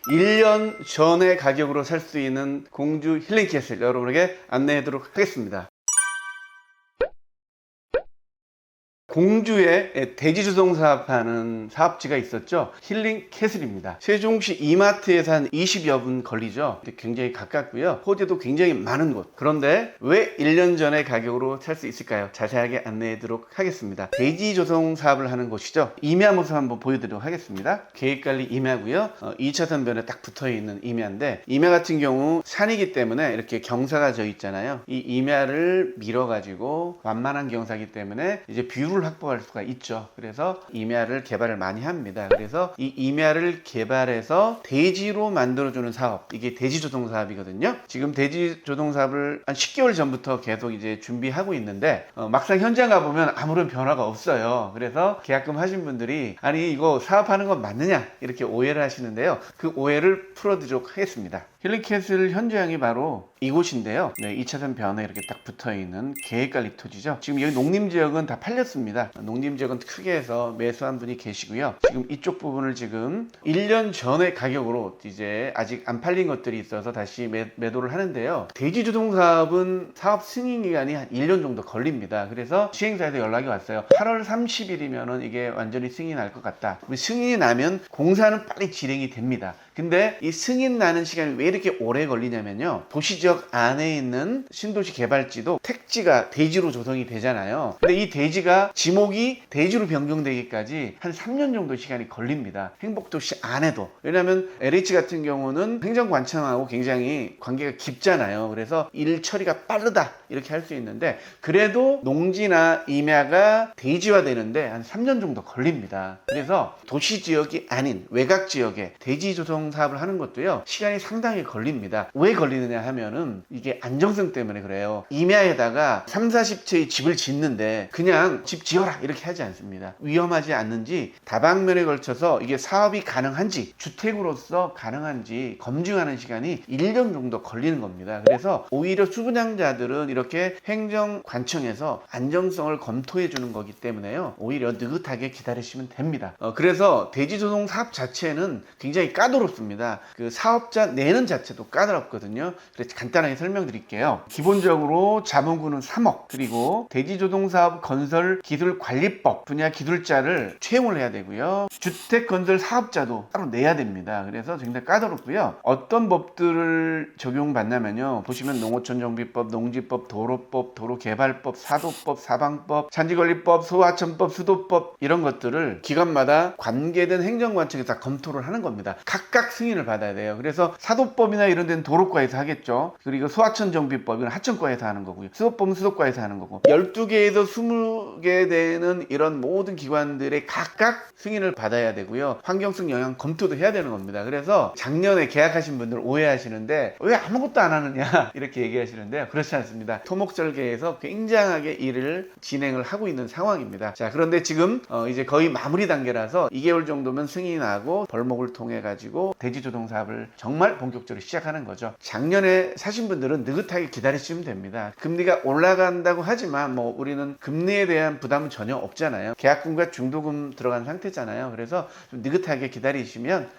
1년 전의 가격으로 살 수 있는 공주 힐링캐슬 여러분에게 안내하도록 하겠습니다. 공주에 대지조성 사업하는 사업지가 있었죠. 힐링캐슬입니다. 세종시 이마트에서 한 20여 분 걸리죠. 굉장히 가깝고요. 호재도 굉장히 많은 곳. 그런데 왜 1년 전의 가격으로 살 수 있을까요? 자세하게 안내하도록 하겠습니다. 대지조성 사업을 하는 곳이죠. 임야 모습 한번 보여드리도록 하겠습니다. 계획관리 임야고요. 2차선 변에 딱 붙어있는 임야인데, 임야 같은 경우 산이기 때문에 이렇게 경사가 져 있잖아요. 이 임야를 밀어가지고 완만한 경사이기 때문에 이제 뷰를 확보할 수가 있죠. 그래서 임야를 개발을 많이 합니다. 그래서 이 임야를 개발해서 대지로 만들어주는 사업, 이게 대지조성 사업이거든요. 지금 대지조성 사업을 한 10개월 전부터 계속 이제 준비하고 있는데 막상 현장 가보면 아무런 변화가 없어요. 그래서 계약금 하신 분들이 아니 이거 사업하는 건 맞느냐 이렇게 오해를 하시는데요. 그 오해를 풀어드리도록 하겠습니다. 힐링캐슬 현장이 바로 이곳인데요. 네, 2차선 변에 이렇게 딱 붙어있는 계획관리 토지죠. 지금 여기 농림지역은 다 팔렸습니다. 농림지역은 크게 해서 매수한 분이 계시고요. 지금 이쪽 부분을 지금 1년 전의 가격으로 이제 아직 안 팔린 것들이 있어서 다시 매도를 하는데요. 대지조성 사업은 사업 승인 기간이 한 1년 정도 걸립니다. 그래서 시행사에서 연락이 왔어요. 8월 30일이면은 이게 완전히 승인이 날 것 같다. 승인이 나면 공사는 빨리 진행이 됩니다. 근데 이 승인 나는 시간이 왜 이렇게 오래 걸리냐면요. 도시지역 안에 있는 신도시 개발지도 택지가 대지로 조성이 되잖아요. 근데 이 대지가 지목이 대지로 변경되기까지 한 3년 정도 시간이 걸립니다. 행복도시 안에도. 왜냐하면 LH 같은 경우는 행정관청하고 굉장히 관계가 깊잖아요. 그래서 일 처리가 빠르다 이렇게 할 수 있는데, 그래도 농지나 임야가 대지화 되는데 한 3년 정도 걸립니다. 그래서 도시지역이 아닌 외곽지역에 대지조성 사업을 하는 것도요, 시간이 상당히 걸립니다. 왜 걸리느냐 하면은 이게 안정성 때문에 그래요. 임야에다가 3, 40채의 집을 짓는데 그냥 집 지어라 이렇게 하지 않습니다. 위험하지 않는지 다방면에 걸쳐서 이게 사업이 가능한지, 주택으로서 가능한지 검증하는 시간이 1년 정도 걸리는 겁니다. 그래서 오히려 수분양자들은 이렇게 행정관청에서 안정성을 검토해 주는 거기 때문에요, 오히려 느긋하게 기다리시면 됩니다. 그래서 대지조성 사업 자체는 굉장히 까다롭습니다. 그 사업자 내는 자체도 까다롭거든요. 그래서 간단하게 설명드릴게요. 기본적으로 자본금은 3억, 그리고 대지조성사업 건설기술관리법 분야 기술자를 채용을 해야 되고요. 주택건설 사업자도 따로 내야 됩니다. 그래서 굉장히 까다롭고요. 어떤 법들을 적용받냐면요, 보시면 농어촌정비법, 농지법, 도로법, 도로개발법, 사도법, 사방법, 산지관리법, 소하천법, 수도법, 이런 것들을 기관마다 관계된 행정관청에서 다 검토를 하는 겁니다. 각각 승인을 받아야 돼요. 그래서 사도법이나 이런 데는 도로과에서 하겠죠. 그리고 소하천정비법은 하천과에서 하는 거고요. 수도법은 수도과에서 하는 거고, 12개에서 20개 되는 이런 모든 기관들의 각각 승인을 받아야 되고요. 환경성 영향 검토도 해야 되는 겁니다. 그래서 작년에 계약하신 분들 오해하시는데 왜 아무것도 안 하느냐 이렇게 얘기하시는데요. 그렇지 않습니다. 토목설계에서 굉장하게 일을 진행을 하고 있는 상황입니다. 자, 그런데 지금 이제 거의 마무리 단계라서 2개월 정도면 승인이 나고 벌목을 통해 가지고 대지조성 사업을 정말 본격적으로 시작하는 거죠. 작년에 사신 분들은 느긋하게 기다리시면 됩니다. 금리가 올라간다고 하지만 뭐 우리는 금리에 대한 부담은 전혀 없잖아요. 계약금과 중도금 들어간 상태잖아요. 그래서 좀 느긋하게 기다리시면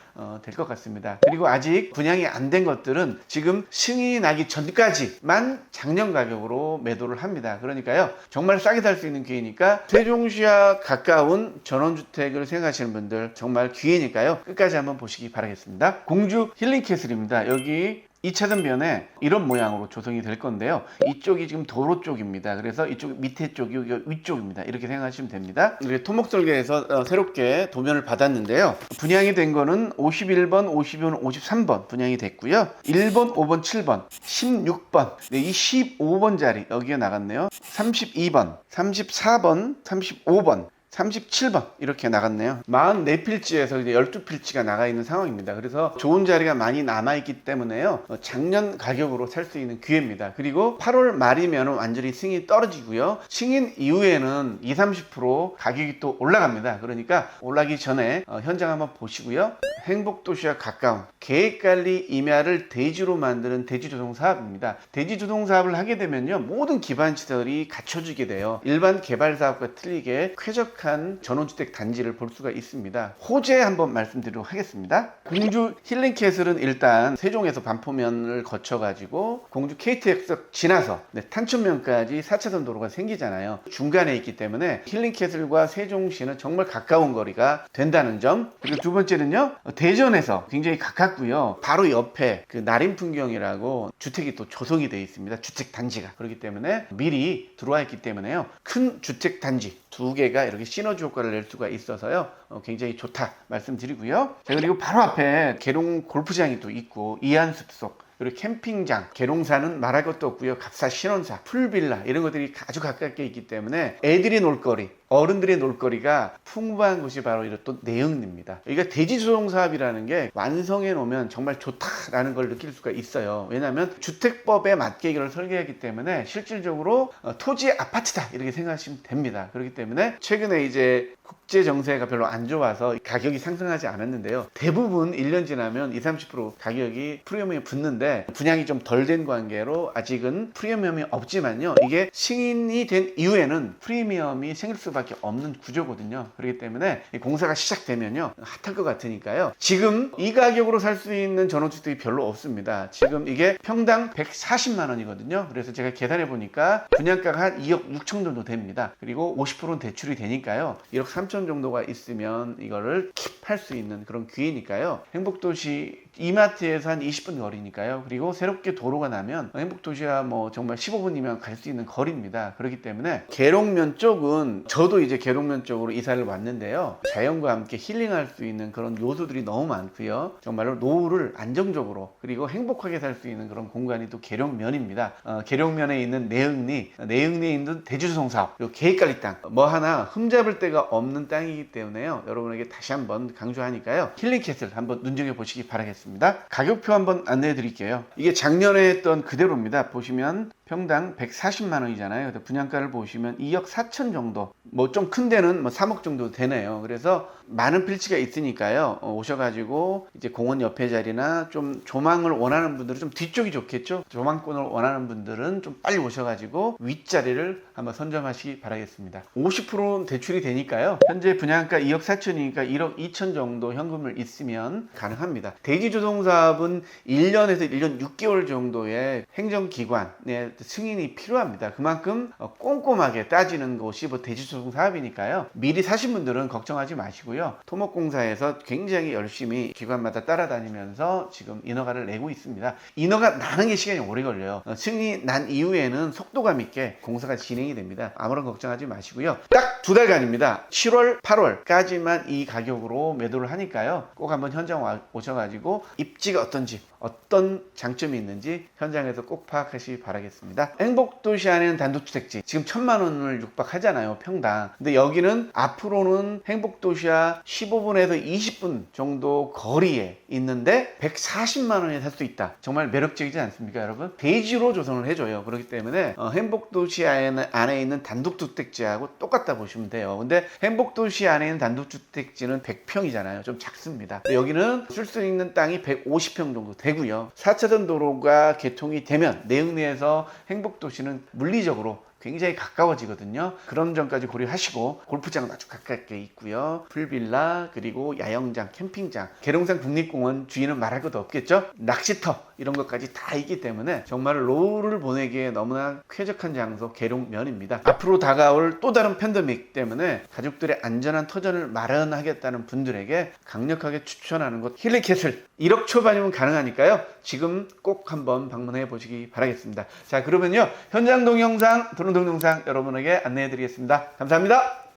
될 것 같습니다. 그리고 아직 분양이 안 된 것들은 지금 승인이 나기 전까지만 작년 가격으로 매도를 합니다. 그러니까요, 정말 싸게 살 수 있는 기회니까 세종시와 가까운 전원주택을 생각하시는 분들 정말 기회니까요, 끝까지 한번 보시기 바라겠습니다. 공주 힐링캐슬입니다. 여기 2차선 변에 이런 모양으로 조성이 될 건데요, 이쪽이 지금 도로 쪽입니다. 그래서 이쪽 밑에 쪽이 위쪽입니다. 이렇게 생각하시면 됩니다. 토목설계에서 새롭게 도면을 받았는데요, 분양이 된 거는 51번, 52번, 53번 분양이 됐고요. 1번, 5번, 7번, 16번, 네, 이 15번 자리 여기에 나갔네요. 32번, 34번, 35번, 37번 이렇게 나갔네요. 44필지에서 이제 12필지가 나가 있는 상황입니다. 그래서 좋은 자리가 많이 남아있기 때문에요, 작년 가격으로 살 수 있는 기회입니다. 그리고 8월 말이면 완전히 승인이 떨어지고요, 승인 이후에는 20-30% 가격이 또 올라갑니다. 그러니까 올라가기 전에 현장 한번 보시고요, 행복도시와 가까운 계획관리 임야를 대지로 만드는 대지조성 사업입니다. 대지조성 사업을 하게 되면요, 모든 기반시설이 갖춰지게 돼요. 일반 개발사업과 틀리게 쾌적 쾌적한 전원주택 단지를 볼 수가 있습니다. 호재 한번 말씀드리도록 하겠습니다. 공주 힐링캐슬은 일단 세종에서 반포면을 거쳐가지고 공주 KTX 지나서 탄천면까지 4차선 도로가 생기잖아요. 중간에 있기 때문에 힐링캐슬과 세종시는 정말 가까운 거리가 된다는 점. 그리고 두 번째는요, 대전에서 굉장히 가깝고요. 바로 옆에 그 나림풍경이라고 주택이 또 조성이 되어 있습니다. 주택 단지가. 그렇기 때문에 미리 들어와 있기 때문에요. 큰 주택 단지 두 개가 이렇게 시너지 효과를 낼 수가 있어서요. 굉장히 좋다 말씀드리고요. 자, 그리고 바로 앞에 계룡 골프장이 또 있고 이안숲속, 그리고 캠핑장, 계룡사는 말할 것도 없고요. 갑사 신혼사, 풀빌라 이런 것들이 아주 가깝게 있기 때문에 애들이 놀거리, 어른들의 놀거리가 풍부한 곳이 바로 이런 또 내흥리입니다. 여기가 대지조성사업이라는 게 완성해 놓으면 정말 좋다라는 걸 느낄 수가 있어요. 왜냐하면 주택법에 맞게 이걸 설계했기 때문에 실질적으로 토지 아파트다 이렇게 생각하시면 됩니다. 그렇기 때문에 최근에 이제 국제 정세가 별로 안 좋아서 가격이 상승하지 않았는데요. 대부분 1년 지나면 20-30% 가격이 프리미엄이 붙는데 분양이 좀 덜 된 관계로 아직은 프리미엄이 없지만요. 이게 승인이 된 이후에는 프리미엄이 생길 수밖에 없는 구조거든요. 그렇기 때문에 공사가 시작되면요. 핫할 것 같으니까요. 지금 이 가격으로 살 수 있는 전원주택이 별로 없습니다. 지금 이게 평당 140만 원이거든요. 그래서 제가 계산해 보니까 분양가가 한 2억 6천 정도 됩니다. 그리고 50%는 대출이 되니까요. 1억 3천 정도가 있으면 이거를 킵할 수 있는 그런 기회니까요. 행복도시 이마트에서 한 20분 거리니까요. 그리고 새롭게 도로가 나면 행복도시와 뭐 정말 15분이면 갈 수 있는 거리입니다. 그렇기 때문에 계룡면 쪽은 저도 이제 계룡면 쪽으로 이사를 왔는데요. 자연과 함께 힐링할 수 있는 그런 요소들이 너무 많고요. 정말로 노후를 안정적으로 그리고 행복하게 살 수 있는 그런 공간이 또 계룡면입니다. 계룡면에 있는 내흥리에 있는 대주성 사업, 그리고 계획관리 땅, 뭐 하나 흠잡을 데가 없는 땅이기 때문에요. 여러분에게 다시 한번 강조하니까요. 힐링캐슬 한번 눈여겨보시기 바라겠습니다. 가격표 한번 안내해 드릴게요. 이게 작년에 했던 그대로입니다. 보시면 평당 140만 원이잖아요. 분양가를 보시면 2억 4천 정도, 뭐 좀 큰 데는 뭐 3억 정도 되네요. 그래서 많은 필지가 있으니까요. 오셔가지고 이제 공원 옆에 자리나 좀 조망을 원하는 분들은 좀 뒤쪽이 좋겠죠. 조망권을 원하는 분들은 좀 빨리 오셔가지고 윗자리를 한번 선점하시기 바라겠습니다. 50%는 대출이 되니까요. 현재 분양가 2억 4천이니까 1억 2천 정도 현금을 있으면 가능합니다. 대지조성사업은 1년에서 1년 6개월 정도의 행정기관의 승인이 필요합니다. 그만큼 꼼꼼하게 따지는 곳이 대지조성 사업이니까요. 미리 사신 분들은 걱정하지 마시고요. 토목공사에서 굉장히 열심히 기관마다 따라다니면서 지금 인허가를 내고 있습니다. 인허가 나는 게 시간이 오래 걸려요. 승인이 난 이후에는 속도감 있게 공사가 진행이 됩니다. 아무런 걱정하지 마시고요. 딱 2달간입니다. 7월, 8월까지만 이 가격으로 매도를 하니까요. 꼭 한번 현장 오셔가지고 입지가 어떤지, 어떤 장점이 있는지 현장에서 꼭 파악하시기 바라겠습니다. 행복도시 안에는 단독주택지 지금 1,000만 원을 육박하잖아요, 평당. 근데 여기는 앞으로는 행복도시와 15분에서 20분 정도 거리에 있는데 140만 원에 살 수 있다. 정말 매력적이지 않습니까, 여러분? 대지로 조성을 해줘요. 그렇기 때문에 행복도시 안에 있는 단독주택지하고 똑같다 보시면 돼요. 근데 행복도시 안에 있는 단독주택지는 100평이잖아요. 좀 작습니다. 여기는 쓸 수 있는 땅이 150평 정도 되고요. 4차선 도로가 개통이 되면 내흥리에서 행복도시는 물리적으로 굉장히 가까워지거든요. 그런 점까지 고려하시고 골프장은 아주 가깝게 있고요. 풀빌라, 그리고 야영장, 캠핑장, 계룡산 국립공원 주위는 말할 것도 없겠죠. 낚시터 이런 것까지 다 있기 때문에 정말 노후를 보내기에 너무나 쾌적한 장소 계룡면입니다. 앞으로 다가올 또 다른 팬데믹 때문에 가족들의 안전한 터전을 마련하겠다는 분들에게 강력하게 추천하는 곳 힐링캐슬. 1억 초반이면 가능하니까요. 지금 꼭 한번 방문해 보시기 바라겠습니다. 자, 그러면요, 현장 동영상, 드론 동영상 여러분에게 안내해 드리겠습니다. 감사합니다.